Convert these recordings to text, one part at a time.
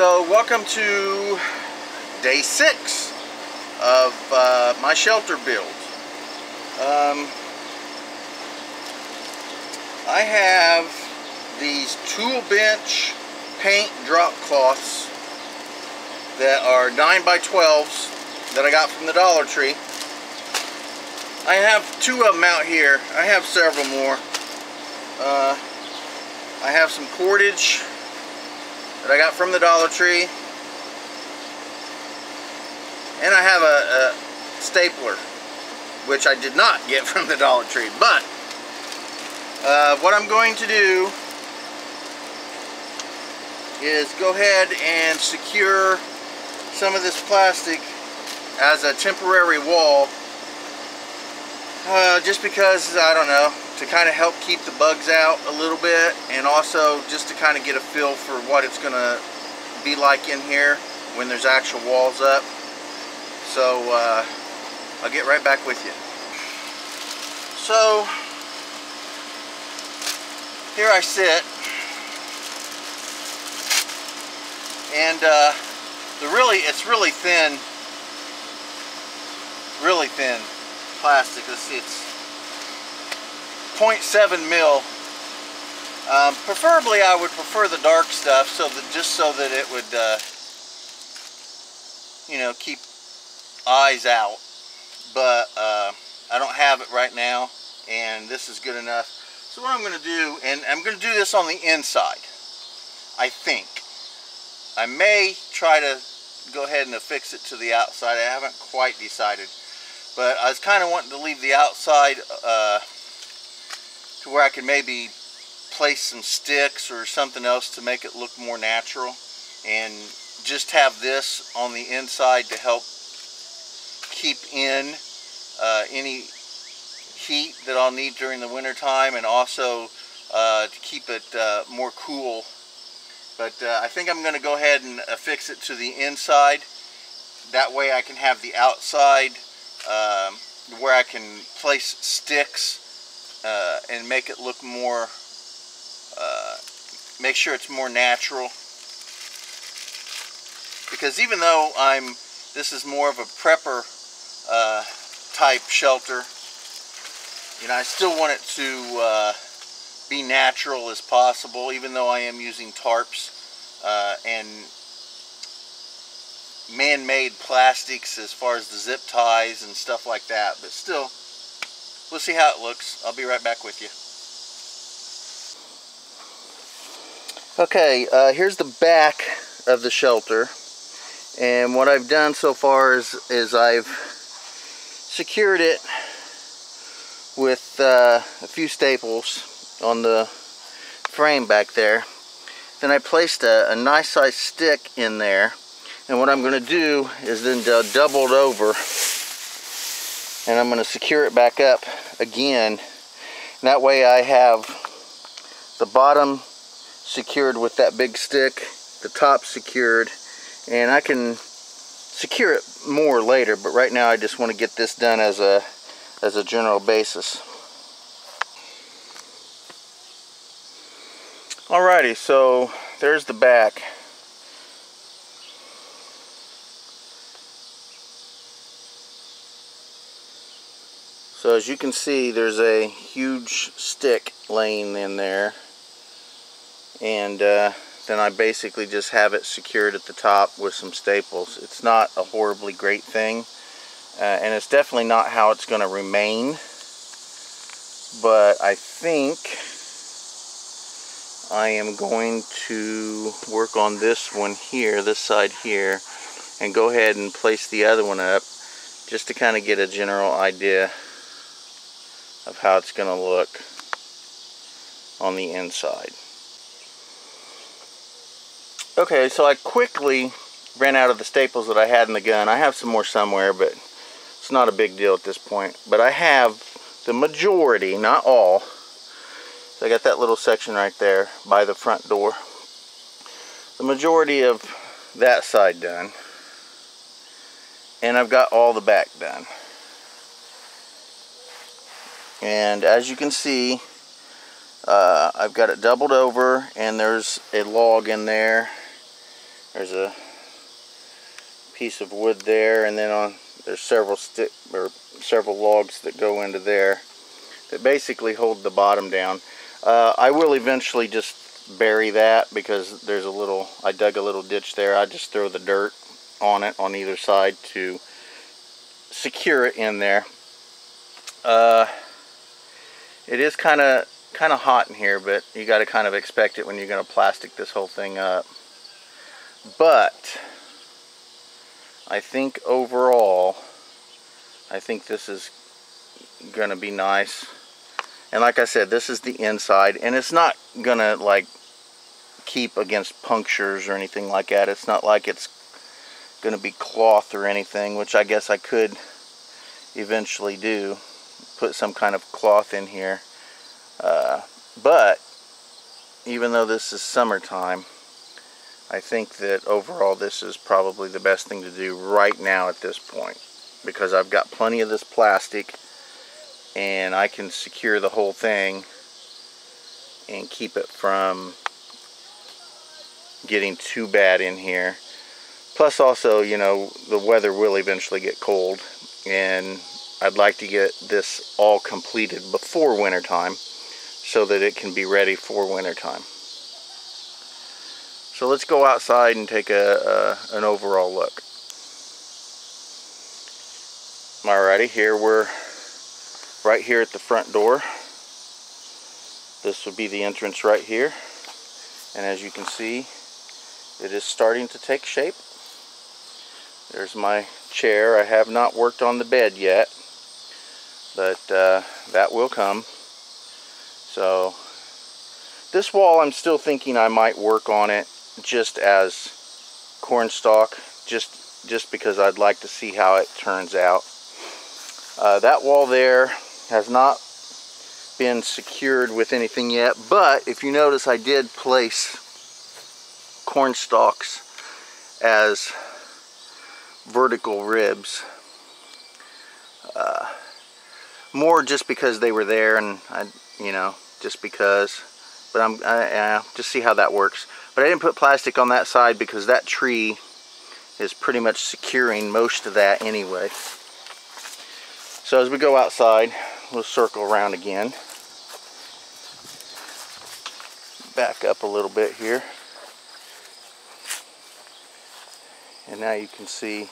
So welcome to day 6 of my shelter build. I have these tool bench paint drop cloths that are 9x12s that I got from the Dollar Tree. I have 2 of them out here. I have several more. I have some cordage that I got from the Dollar Tree, and I have a stapler, which I did not get from the Dollar Tree. But what I'm going to do is go ahead and secure some of this plastic as a temporary wall, just because, I don't know, to kind of help keep the bugs out a little bit, and also just to kind of get a feel for what it's going to be like in here when there's actual walls up. So I'll get right back with you. So here I sit, and it's really thin plastic. Let's see, it's 0.7 mil. Preferably I would prefer the dark stuff, just so that it would keep eyes out, but I don't have it right now, and this is good enough. So what I'm going to do, and I'm going to do this on the inside, I think. I may try to go ahead and affix it to the outside. I haven't quite decided, but I was kind of wanting to leave the outside to where I could maybe place some sticks or something else to make it look more natural, and just have this on the inside to help keep in any heat that I'll need during the winter time, and also to keep it more cool. But I think I'm going to go ahead and affix it to the inside. That way I can have the outside where I can place sticks and make it look more, make sure it's more natural. Because even though this is more of a prepper type shelter, I still want it to be natural as possible, even though I am using tarps and man-made plastics as far as the zip ties and stuff like that. But still, we'll see how it looks. I'll be right back with you. Okay, here's the back of the shelter, and what I've done so far is I've secured it with a few staples on the frame back there. Then I placed a nice size stick in there, and what I'm going to do is then double it over, and I'm going to secure it back up again. And that way I have the bottom secured with that big stick, the top secured, and I can secure it more later, but right now I just want to get this done as a general basis. Alrighty, so there's the back. So as you can see, there's a huge stick laying in there, and then I basically just have it secured at the top with some staples. It's not a horribly great thing, and it's definitely not how it's going to remain, but I think I am going to work on this one here, this side here, and go ahead and place the other one up just to kind of get a general idea of how it's going to look on the inside. Okay, so I quickly ran out of the staples that I had in the gun. I have some more somewhere, but it's not a big deal at this point. But I have the majority, not all. So I got that little section right there by the front door. The majority of that side done. And I've got all the back done. And as you can see, I've got it doubled over, and there's a log in there There's a piece of wood there, and then there's several logs that go into there that basically hold the bottom down. I will eventually just bury that because there's I dug a little ditch there. I just throw the dirt on it on either side to secure it in there. It is kind of hot in here, but you got to kind of expect it when you're going to plastic this whole thing up. But I think overall, I think this is going to be nice. And like I said, this is the inside, and it's not going to like keep against punctures or anything like that. It's not like it's going to be cloth or anything, which I guess I could eventually do. Put some kind of cloth in here. But even though this is summertime, I think that overall this is probably the best thing to do right now at this point, because I've got plenty of this plastic and I can secure the whole thing and keep it from getting too bad in here. Plus also, you know, the weather will eventually get cold, and I'd like to get this all completed before winter time so that it can be ready for winter time. So let's go outside and take an overall look. Alrighty, here we're right here at the front door. This would be the entrance right here, and as you can see, it is starting to take shape. There's my chair. I have not worked on the bed yet, but that will come. So this wall, I'm still thinking I might work on it just as cornstalk, just because I'd like to see how it turns out. That wall there has not been secured with anything yet, but if you notice, I did place corn stalks as vertical ribs, more just because they were there, and just because. But I just see how that works. But I didn't put plastic on that side because that tree is pretty much securing most of that anyway. So as we go outside, we'll circle around again. Back up a little bit here. And now you can see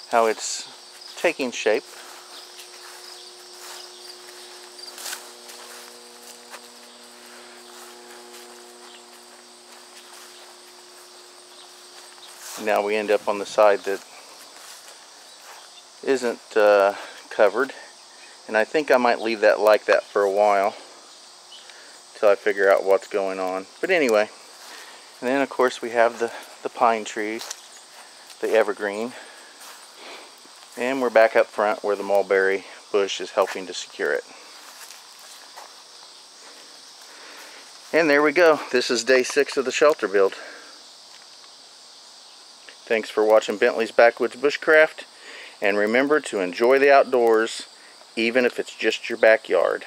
how it's taking shape. Now we end up on the side that isn't covered, and I think I might leave that like that for a while until I figure out what's going on. But anyway, and then of course we have the pine tree, the evergreen, and we're back up front where the mulberry bush is helping to secure it. And there we go. This is day 6 of the shelter build. Thanks for watching Bentley's Backwoods Bushcraft, and remember to enjoy the outdoors, even if it's just your backyard.